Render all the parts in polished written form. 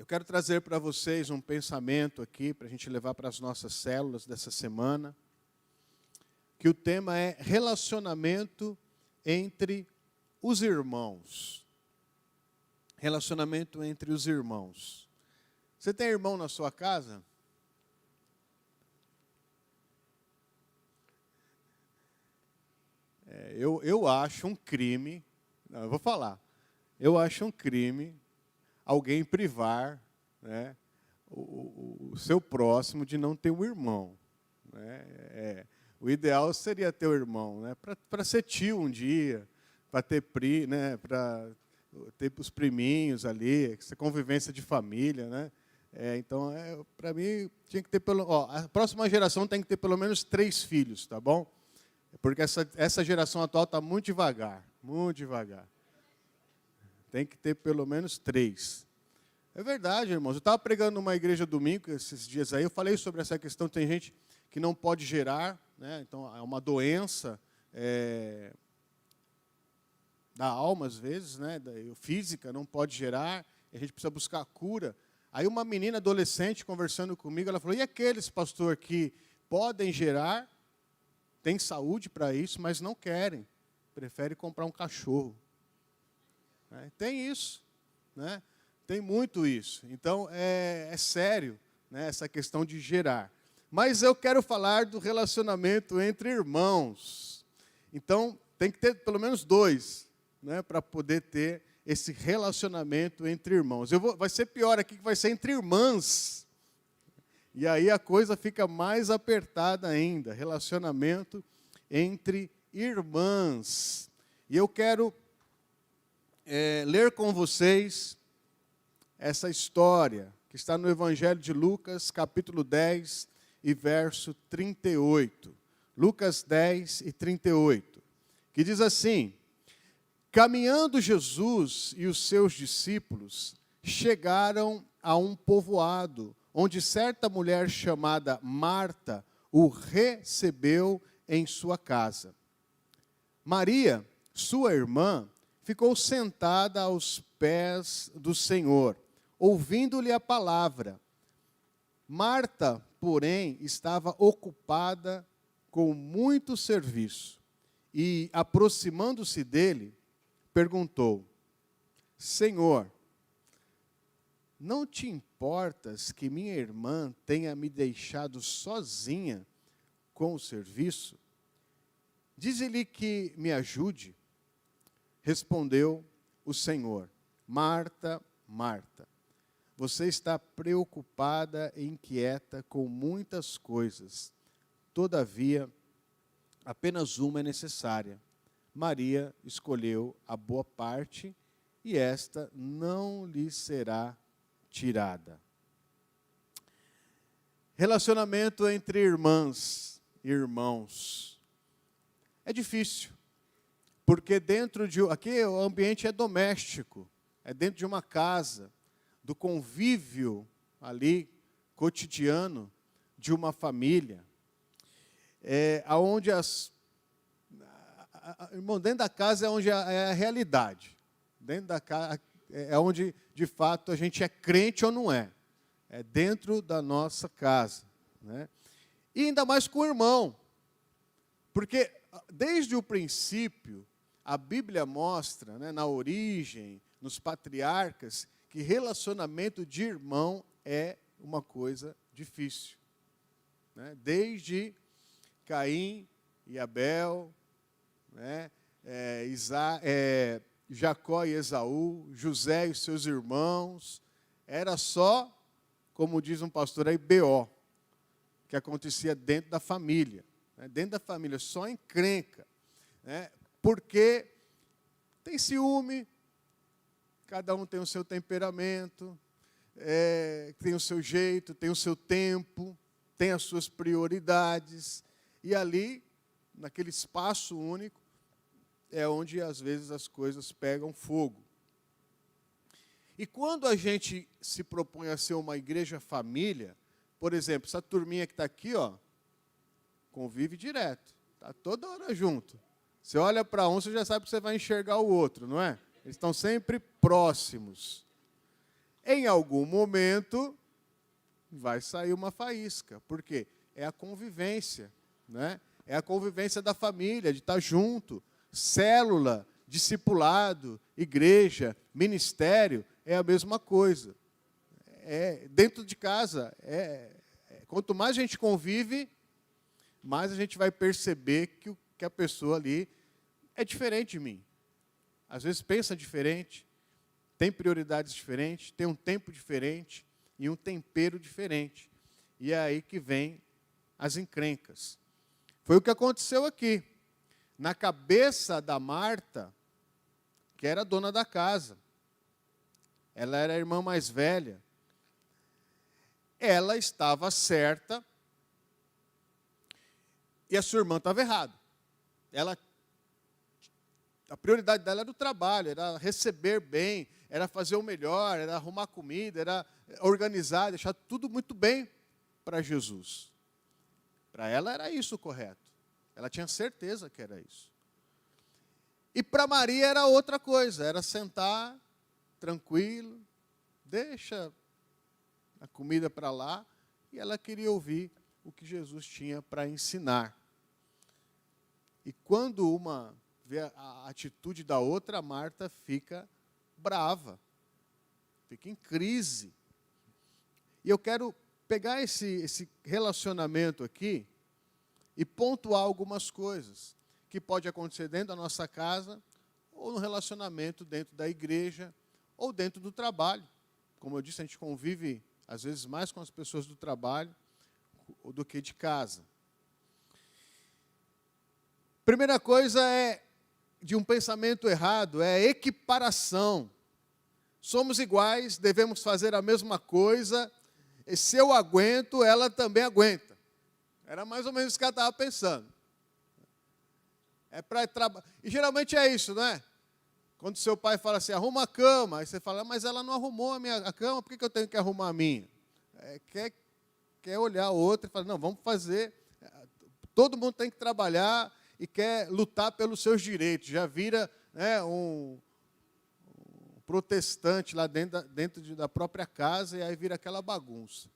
Eu quero trazer para vocês um pensamento aqui, para a gente levar para as nossas células dessa semana, que o tema é relacionamento entre os irmãos. Relacionamento entre os irmãos. Você tem irmão na sua casa? Eu acho um crime, eu vou falar, eu acho um crime alguém privar, né, o seu próximo de não ter um irmão. Né? O ideal seria ter um irmão, né, para ser tio um dia, para ter né, para ter os priminhos ali, essa convivência de família. Né? Então, para mim, tinha que ter a próxima geração tem que ter pelo menos 3 filhos, tá bom? Porque essa geração atual está muito devagar, muito devagar. Tem que ter pelo menos 3. É verdade, irmãos. Eu estava pregando numa igreja domingo, esses dias aí, eu falei sobre essa questão, tem gente que não pode gerar, né? Então é uma doença da alma, às vezes, né? Física, não pode gerar, a gente precisa buscar a cura. Aí uma menina adolescente conversando comigo, ela falou, e aqueles, pastor, que podem gerar, têm saúde para isso, mas não querem, preferem comprar um cachorro. Tem isso, né? Tem muito isso. Então, é sério, né, essa questão de gerar. Mas eu quero falar do relacionamento entre irmãos. Então, tem que ter pelo menos 2, né, para poder ter esse relacionamento entre irmãos. Vai ser pior aqui, que vai ser entre irmãs. E aí a coisa fica mais apertada ainda. Relacionamento entre irmãs. E eu quero ler com vocês essa história que está no Evangelho de Lucas, capítulo 10 e verso 38. Lucas 10 e 38, que diz assim: caminhando Jesus e os seus discípulos chegaram a um povoado, onde certa mulher chamada Marta o recebeu em sua casa. Maria, sua irmã, ficou sentada aos pés do Senhor, ouvindo-lhe a palavra. Marta, porém, estava ocupada com muito serviço e, aproximando-se dele, perguntou: Senhor, não te importas que minha irmã tenha me deixado sozinha com o serviço? Dize-lhe que me ajude. Respondeu o Senhor: Marta, Marta, você está preocupada e inquieta com muitas coisas. Todavia, apenas uma é necessária. Maria escolheu a boa parte e esta não lhe será tirada. Relacionamento entre irmãs e irmãos. É difícil, porque aqui o ambiente é doméstico, é dentro de uma casa, do convívio ali, cotidiano, de uma família, onde irmão, dentro da casa é onde é a realidade, dentro da casa é onde, de fato, a gente é crente ou não é, dentro da nossa casa, né? E ainda mais com o irmão, porque desde o princípio, a Bíblia mostra, né, na origem, nos patriarcas, que relacionamento de irmão é uma coisa difícil. Né? Desde Caim e Abel, né, Jacó e Esaú, José e os seus irmãos, era só, como diz um pastor aí, BO, que acontecia dentro da família. Né? Dentro da família, só encrenca. Né? Porque tem ciúme, cada um tem o seu temperamento, tem o seu jeito, tem o seu tempo, tem as suas prioridades. E ali, naquele espaço único, é onde às vezes as coisas pegam fogo. E quando a gente se propõe a ser uma igreja família, por exemplo, essa turminha que está aqui, ó, convive direto, está toda hora junto. Você olha para um, você já sabe que você vai enxergar o outro, não é? Eles estão sempre próximos. em algum momento vai sair uma faísca. Por quê? É a convivência, né? É a convivência da família, de estar junto. Célula, discipulado, igreja, ministério, é a mesma coisa. Dentro de casa, quanto mais a gente convive, mais a gente vai perceber que a pessoa ali é diferente de mim. Às vezes pensa diferente, tem prioridades diferentes, tem um tempo diferente e um tempero diferente. E é aí que vem as encrencas. Foi o que aconteceu aqui. Na cabeça da Marta, que era a dona da casa, ela era a irmã mais velha, ela estava certa e a sua irmã estava errada. A prioridade dela era o trabalho, era receber bem, era fazer o melhor, era arrumar comida, era organizar, deixar tudo muito bem para Jesus. Para ela era isso o correto. Ela tinha certeza que era isso. E para Maria era outra coisa, era sentar tranquilo, deixa a comida para lá, e ela queria ouvir o que Jesus tinha para ensinar. E quando uma vê a atitude da outra, Marta fica brava, fica em crise. E eu quero pegar esse relacionamento aqui e pontuar algumas coisas que pode acontecer dentro da nossa casa, ou no relacionamento dentro da igreja, ou dentro do trabalho. Como eu disse, a gente convive, às vezes, mais com as pessoas do trabalho do que de casa. Primeira coisa de um pensamento errado, é equiparação. Somos iguais, devemos fazer a mesma coisa, e se eu aguento, ela também aguenta. Era mais ou menos isso que ela estava pensando. E geralmente é isso, não é? Quando seu pai fala assim, arruma a cama, aí você fala, mas ela não arrumou a cama, por que eu tenho que arrumar a minha? Quer olhar o outro e falar, não, vamos fazer. Todo mundo tem que trabalhar e quer lutar pelos seus direitos. Já vira, né, um protestante lá dentro da própria casa, e aí vira aquela bagunça.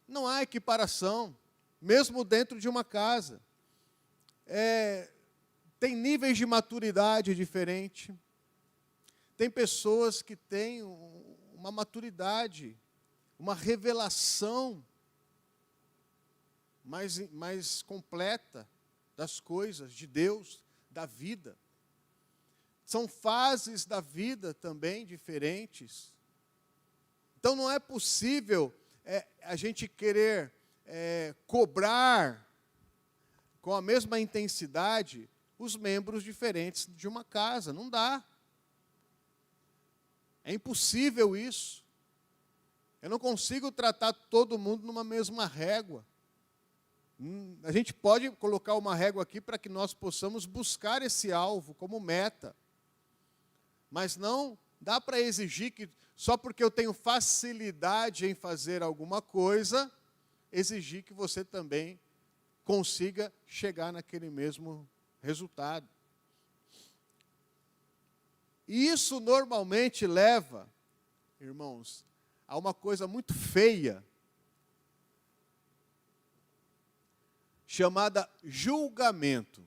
Não há equiparação, mesmo dentro de uma casa. Tem níveis de maturidade diferentes. Tem pessoas que têm uma maturidade, uma revelação mais completa das coisas, de Deus, da vida. São fases da vida também diferentes. Então não é possível a gente querer cobrar com a mesma intensidade os membros diferentes de uma casa. Não dá. É impossível isso. Eu não consigo tratar todo mundo numa mesma régua. A gente pode colocar uma régua aqui para que nós possamos buscar esse alvo como meta. Mas não dá para exigir que, só porque eu tenho facilidade em fazer alguma coisa, exigir que você também consiga chegar naquele mesmo resultado. E isso normalmente leva, irmãos, a uma coisa muito feia, chamada julgamento.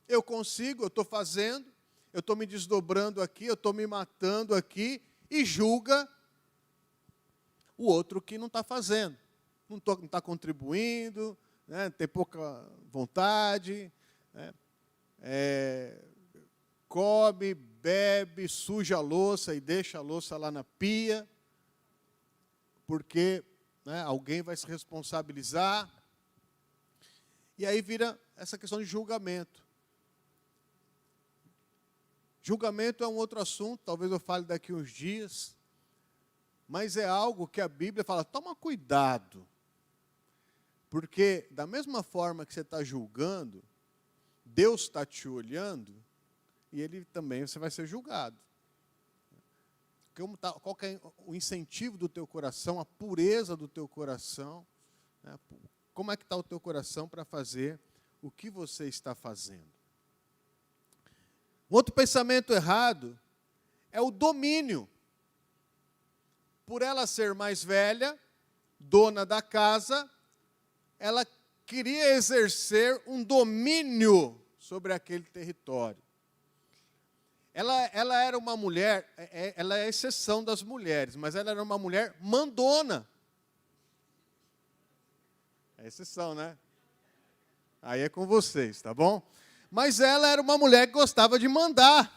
Eu consigo, eu estou fazendo, eu estou me desdobrando aqui, eu estou me matando aqui, e julga o outro que não está fazendo. Não está contribuindo, né, tem pouca vontade, né, come, bebe, suja a louça e deixa a louça lá na pia, porque, né, alguém vai se responsabilizar. E aí vira essa questão de julgamento. Julgamento é um outro assunto, talvez eu fale daqui uns dias, mas é algo que a Bíblia fala, toma cuidado, porque da mesma forma que você está julgando, Deus está te olhando, e Ele também, você vai ser julgado. Qual que é o incentivo do teu coração, a pureza do teu coração, né? Como é que está o teu coração para fazer o que você está fazendo? Um outro pensamento errado é o domínio. Por ela ser mais velha, dona da casa, ela queria exercer um domínio sobre aquele território. Ela era uma mulher, ela é a exceção das mulheres, mas ela era uma mulher mandona. É exceção, né? Aí é com vocês, tá bom? Mas ela era uma mulher que gostava de mandar.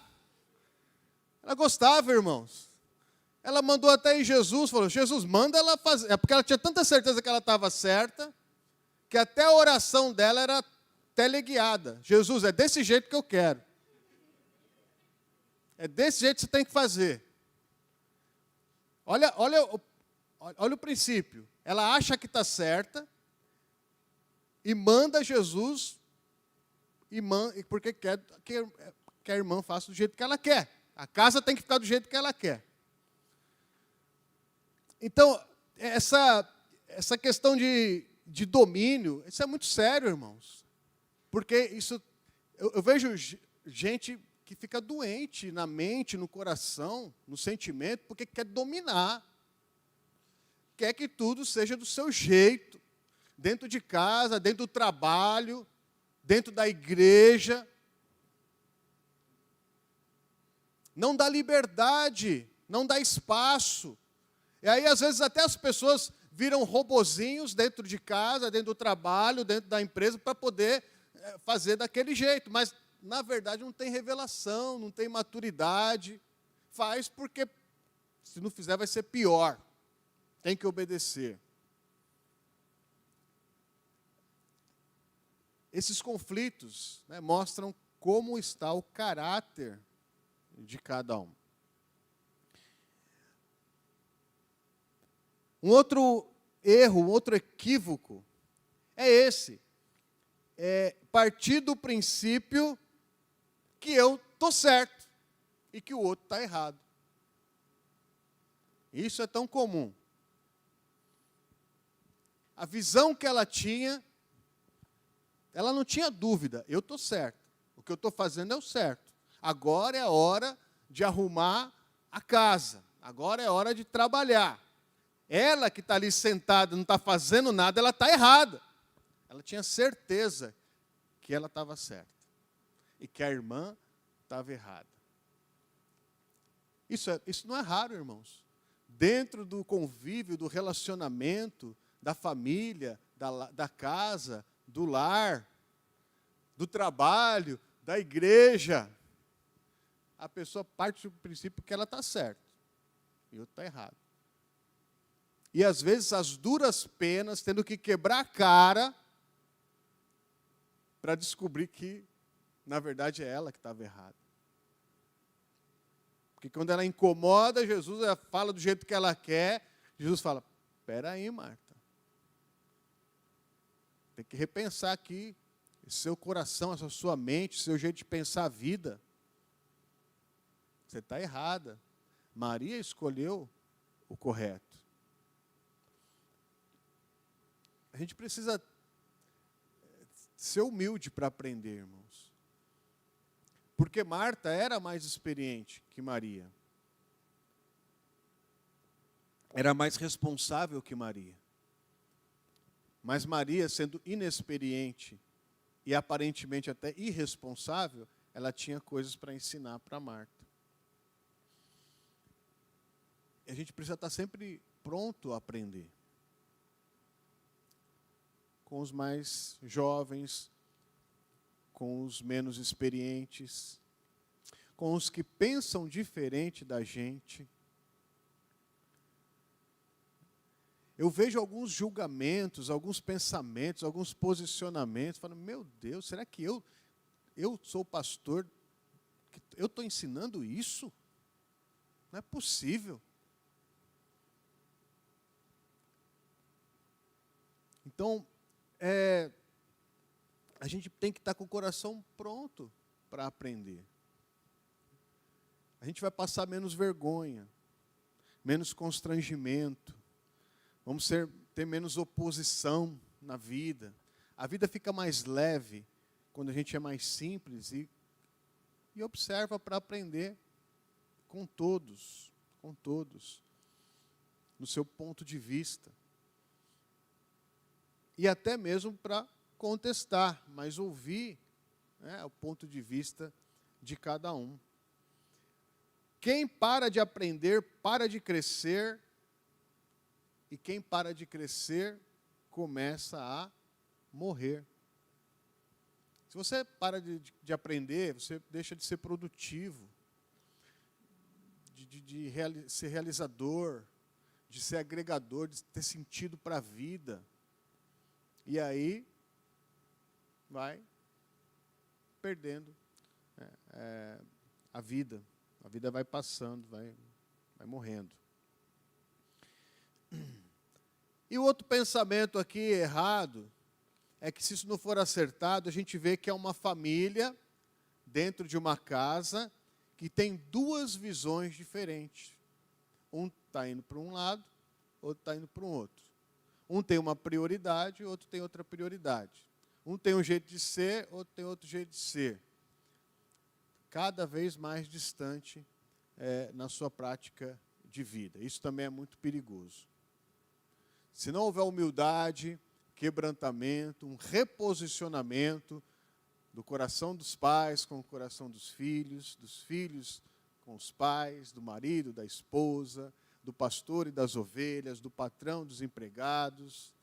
Ela gostava, irmãos. Ela mandou até em Jesus, falou, Jesus, manda ela fazer. É porque ela tinha tanta certeza que ela estava certa, que até a oração dela era teleguiada. Jesus, é desse jeito que eu quero. É desse jeito que você tem que fazer. Olha o princípio. Ela acha que está certa e manda Jesus, porque quer que a irmã faça do jeito que ela quer. A casa tem que ficar do jeito que ela quer. Então, essa questão de domínio, isso é muito sério, irmãos. Porque isso, eu vejo gente que fica doente na mente, no coração, no sentimento, porque quer dominar. Quer que tudo seja do seu jeito. Dentro de casa, dentro do trabalho, dentro da igreja. Não dá liberdade, não dá espaço. E aí, às vezes, até as pessoas viram robozinhos dentro de casa, dentro do trabalho, dentro da empresa, para poder fazer daquele jeito. Mas, na verdade, não tem revelação, não tem maturidade. Faz porque, se não fizer, vai ser pior. Tem que obedecer. Esses conflitos, né, mostram como está o caráter de cada um. Um outro erro, um outro equívoco é esse. É partir do princípio que eu estou certo e que o outro está errado. Isso é tão comum. A visão que ela tinha, ela não tinha dúvida, eu estou certo. O que eu estou fazendo é o certo. Agora é a hora de arrumar a casa. Agora é hora de trabalhar. Ela que está ali sentada, não está fazendo nada, ela está errada. Ela tinha certeza que ela estava certa. E que a irmã estava errada. Isso não é raro, irmãos. Dentro do convívio, do relacionamento, da família, da casa, do lar, do trabalho, da igreja, a pessoa parte do princípio que ela está certa e o outro está errado. E às vezes as duras penas, tendo que quebrar a cara para descobrir que, na verdade, é ela que estava errada. Porque quando ela incomoda Jesus, ela fala do jeito que ela quer, Jesus fala, espera aí, Marta. Tem que repensar aqui seu coração, essa sua mente, seu jeito de pensar a vida. Você está errada. Maria escolheu o correto. A gente precisa ser humilde para aprender, irmãos. Porque Marta era mais experiente que Maria. Era mais responsável que Maria. Mas Maria, sendo inexperiente e aparentemente até irresponsável, ela tinha coisas para ensinar para Marta. E a gente precisa estar sempre pronto a aprender. Com os mais jovens, com os menos experientes, com os que pensam diferente da gente. Eu vejo alguns julgamentos, alguns pensamentos, alguns posicionamentos, falando, meu Deus, será que eu sou pastor, eu estou ensinando isso? Não é possível. Então, a gente tem que estar com o coração pronto para aprender. A gente vai passar menos vergonha, menos constrangimento, vamos ter menos oposição na vida. A vida fica mais leve quando a gente é mais simples e observa para aprender. com todos, no seu ponto de vista. E até mesmo para contestar, mas ouvir, né, o ponto de vista de cada um. Quem para de aprender, para de crescer, e quem para de crescer, começa a morrer. Se você para de aprender, você deixa de ser produtivo, de ser realizador, de ser agregador, de ter sentido para a vida. E aí, vai perdendo a vida. A vida vai passando, vai morrendo. E o outro pensamento aqui errado é que, se isso não for acertado, a gente vê que é uma família dentro de uma casa que tem duas visões diferentes. Um está indo para um lado, outro está indo para um outro. Um tem uma prioridade, outro tem outra prioridade. Um tem um jeito de ser, outro tem outro jeito de ser. Cada vez mais distante na sua prática de vida. Isso também é muito perigoso. Se não houver humildade, quebrantamento, um reposicionamento do coração dos pais com o coração dos filhos com os pais, do marido, da esposa, do pastor e das ovelhas, do patrão, dos empregados,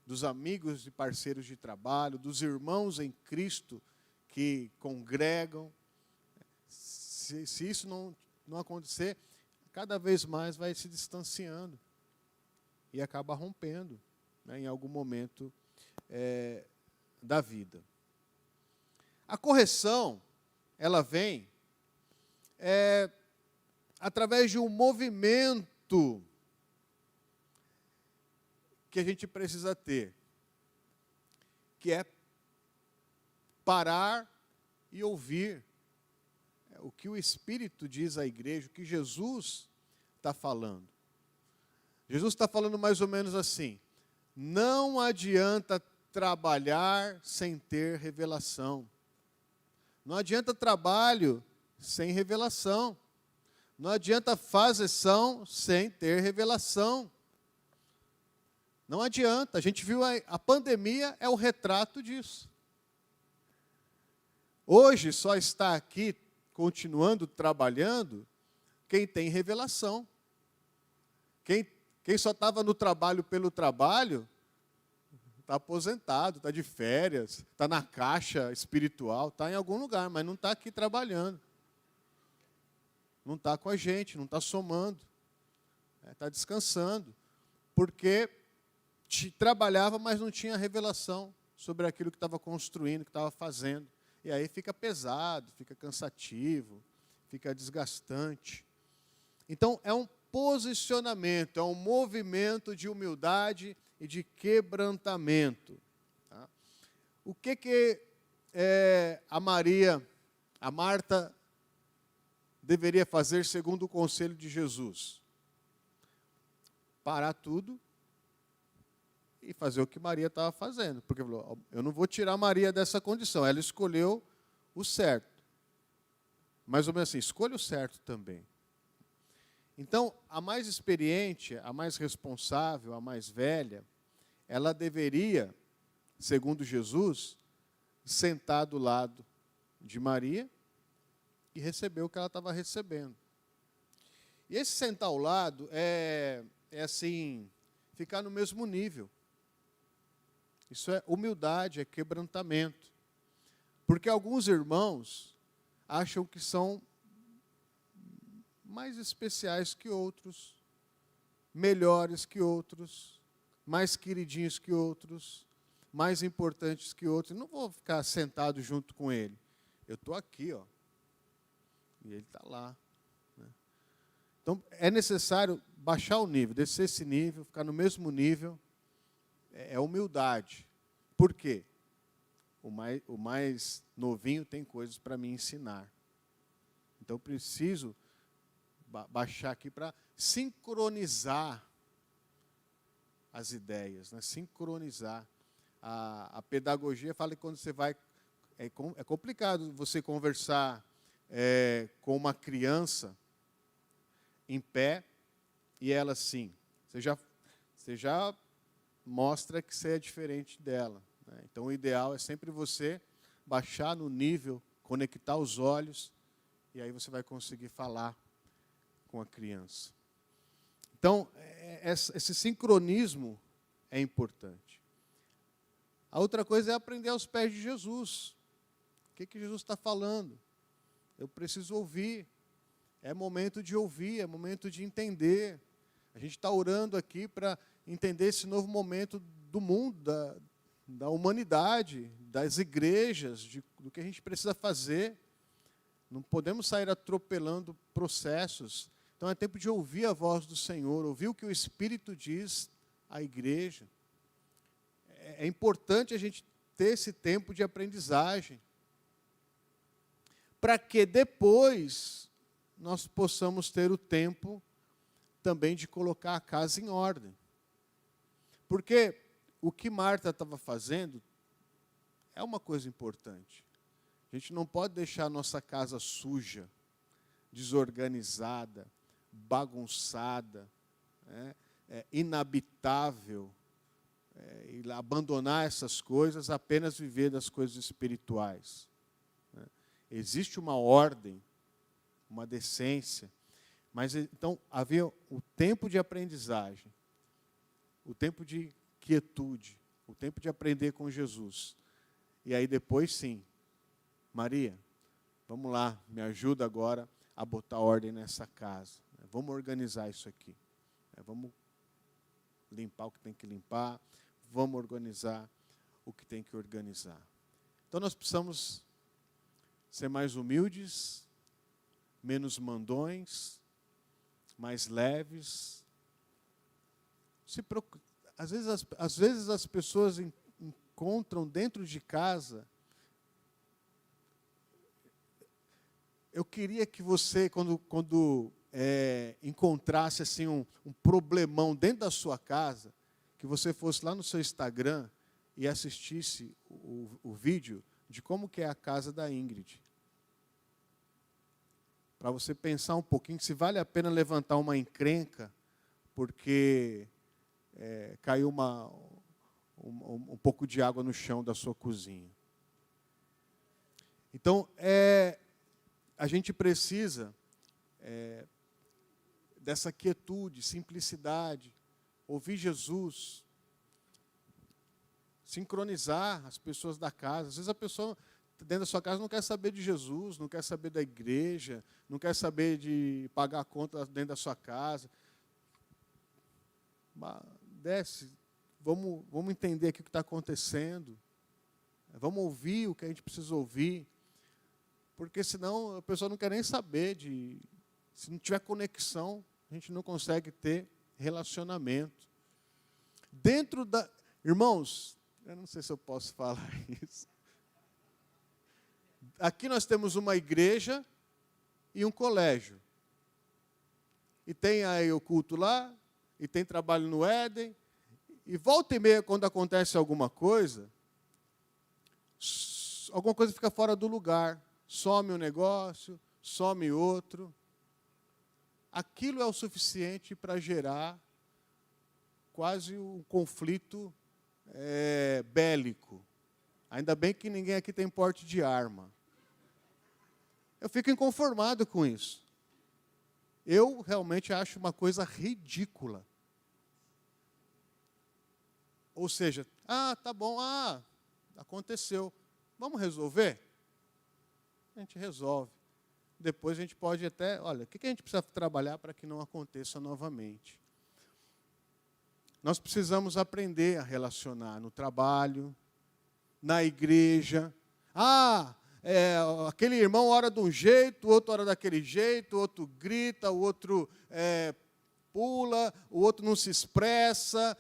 dos amigos e parceiros de trabalho, dos irmãos em Cristo que congregam. Se isso não acontecer, cada vez mais vai se distanciando e acaba rompendo, né, em algum momento da vida. A correção, ela vem através de um movimento que a gente precisa ter, que é parar e ouvir o que o Espírito diz à igreja, o que Jesus está falando. Jesus está falando mais ou menos assim: não adianta trabalhar sem ter revelação. Não adianta trabalho sem revelação. Não adianta fazeção sem ter revelação. Não adianta. A gente viu a pandemia é o retrato disso. Hoje só está aqui continuando trabalhando quem tem revelação. Quem só estava no trabalho pelo trabalho, está aposentado, está de férias, está na caixa espiritual, está em algum lugar, mas não está aqui trabalhando. Não está com a gente, não está somando. Está descansando. Porque trabalhava, mas não tinha revelação sobre aquilo que estava construindo, que estava fazendo. E aí fica pesado, fica cansativo, fica desgastante. Então, é um posicionamento, é um movimento de humildade e de quebrantamento. Tá? O que a Marta, deveria fazer segundo o conselho de Jesus? Parar tudo e fazer o que Maria estava fazendo. Porque falou, eu não vou tirar Maria dessa condição. Ela escolheu o certo. Mais ou menos assim, escolha o certo também. Então, a mais experiente, a mais responsável, a mais velha, ela deveria, segundo Jesus, sentar do lado de Maria e receber o que ela estava recebendo. E esse sentar ao lado é assim, ficar no mesmo nível. Isso é humildade, é quebrantamento. Porque alguns irmãos acham que são mais especiais que outros, melhores que outros, mais queridinhos que outros, mais importantes que outros. Eu não vou ficar sentado junto com ele. Eu estou aqui, ó, e ele está lá. Né? Então, é necessário baixar o nível, descer esse nível, ficar no mesmo nível. É humildade. Por quê? O mais novinho tem coisas para me ensinar. Então, eu preciso baixar aqui para sincronizar as ideias, né? Sincronizar. A pedagogia fala que quando você vai... É complicado você conversar com uma criança em pé, e ela assim. Você já mostra que você é diferente dela, né? Então, o ideal é sempre você baixar no nível, conectar os olhos, e aí você vai conseguir falar com a criança. Então, esse sincronismo é importante. A outra coisa é aprender aos pés de Jesus. O que Jesus está falando? Eu preciso ouvir. É momento de ouvir, é momento de entender. A gente está orando aqui para entender esse novo momento do mundo, da humanidade, das igrejas, do que a gente precisa fazer. Não podemos sair atropelando processos. Então é tempo de ouvir a voz do Senhor, ouvir o que o Espírito diz à igreja. É importante a gente ter esse tempo de aprendizagem, para que depois nós possamos ter o tempo também de colocar a casa em ordem. Porque o que Marta estava fazendo é uma coisa importante. A gente não pode deixar a nossa casa suja, desorganizada, bagunçada, né, inabitável, e abandonar essas coisas, apenas viver das coisas espirituais, né? Existe uma ordem, uma decência, mas então havia o tempo de aprendizagem, o tempo de quietude, o tempo de aprender com Jesus. E aí depois sim, Maria, vamos lá, me ajuda agora a botar ordem nessa casa. Vamos organizar isso aqui. Vamos limpar o que tem que limpar. Vamos organizar o que tem que organizar. Então nós precisamos ser mais humildes, menos mandões, mais leves. Às vezes as pessoas encontram dentro de casa. Eu queria que você, quando encontrasse assim, um problemão dentro da sua casa, que você fosse lá no seu Instagram e assistisse o vídeo de como que é a casa da Ingrid. Para você pensar um pouquinho se vale a pena levantar uma encrenca, porque caiu um pouco de água no chão da sua cozinha. Então, a gente precisa dessa quietude, simplicidade, ouvir Jesus, sincronizar as pessoas da casa. Às vezes a pessoa dentro da sua casa não quer saber de Jesus, não quer saber da igreja, não quer saber de pagar a conta dentro da sua casa. Desce, vamos entender aqui o que está acontecendo. Vamos ouvir o que a gente precisa ouvir. Porque senão a pessoa não quer nem saber se não tiver conexão, a gente não consegue ter relacionamento. Irmãos, eu não sei se eu posso falar isso. Aqui nós temos uma igreja e um colégio. E tem aí o culto lá, e tem trabalho no Éden, e volta e meia, quando acontece alguma coisa fica fora do lugar. Some um negócio, some outro. Aquilo é o suficiente para gerar quase um conflito bélico. Ainda bem que ninguém aqui tem porte de arma. Eu fico inconformado com isso. Eu realmente acho uma coisa ridícula. Ou seja, tá bom, aconteceu. Vamos resolver? A gente resolve. Depois a gente pode até, olha, o que a gente precisa trabalhar para que não aconteça novamente? Nós precisamos aprender a relacionar no trabalho, na igreja. Aquele irmão ora de um jeito, o outro ora daquele jeito, o outro grita, o outro pula, o outro não se expressa,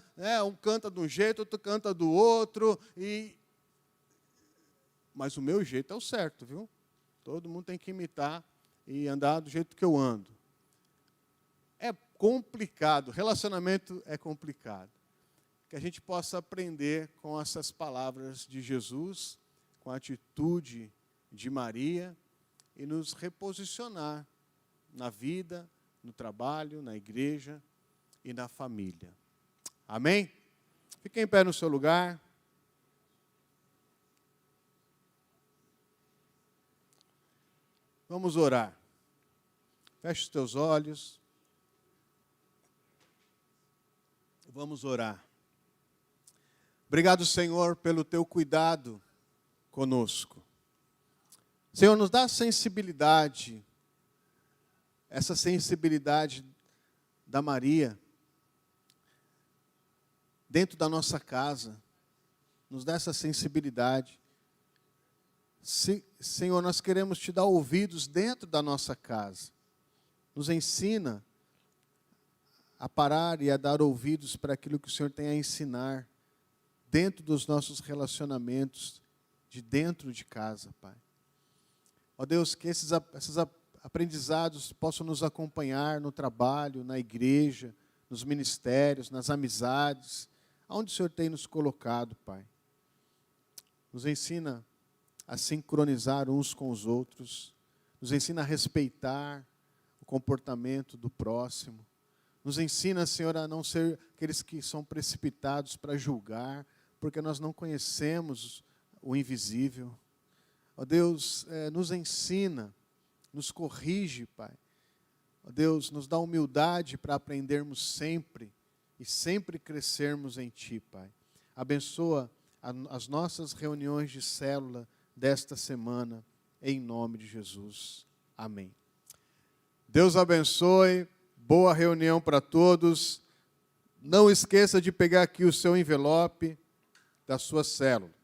um canta de um jeito, outro canta do outro. Mas o meu jeito é o certo, viu? Todo mundo tem que imitar e andar do jeito que eu ando. É complicado, relacionamento é complicado. Que a gente possa aprender com essas palavras de Jesus, com a atitude de Maria, e nos reposicionar na vida, no trabalho, na igreja e na família. Amém? Fique em pé no seu lugar. Vamos orar. Feche os teus olhos. Vamos orar. Obrigado, Senhor, pelo teu cuidado conosco. Senhor, nos dá sensibilidade, essa sensibilidade da Maria, dentro da nossa casa. Nos dá essa sensibilidade. Senhor, nós queremos te dar ouvidos dentro da nossa casa. Nos ensina a parar e a dar ouvidos para aquilo que o Senhor tem a ensinar dentro dos nossos relacionamentos, de dentro de casa, Pai. Ó Deus, que esses aprendizados possam nos acompanhar no trabalho, na igreja, nos ministérios, nas amizades, aonde o Senhor tem nos colocado, Pai. Nos ensina a sincronizar uns com os outros, nos ensina a respeitar o comportamento do próximo, nos ensina, Senhor, a não ser aqueles que são precipitados para julgar, porque nós não conhecemos o invisível. Ó Deus, nos ensina, nos corrige, Pai. Ó Deus, nos dá humildade para aprendermos sempre e sempre crescermos em Ti, Pai. Abençoa as nossas reuniões de célula desta semana, em nome de Jesus. Amém. Deus abençoe, boa reunião para todos. Não esqueça de pegar aqui o seu envelope da sua célula.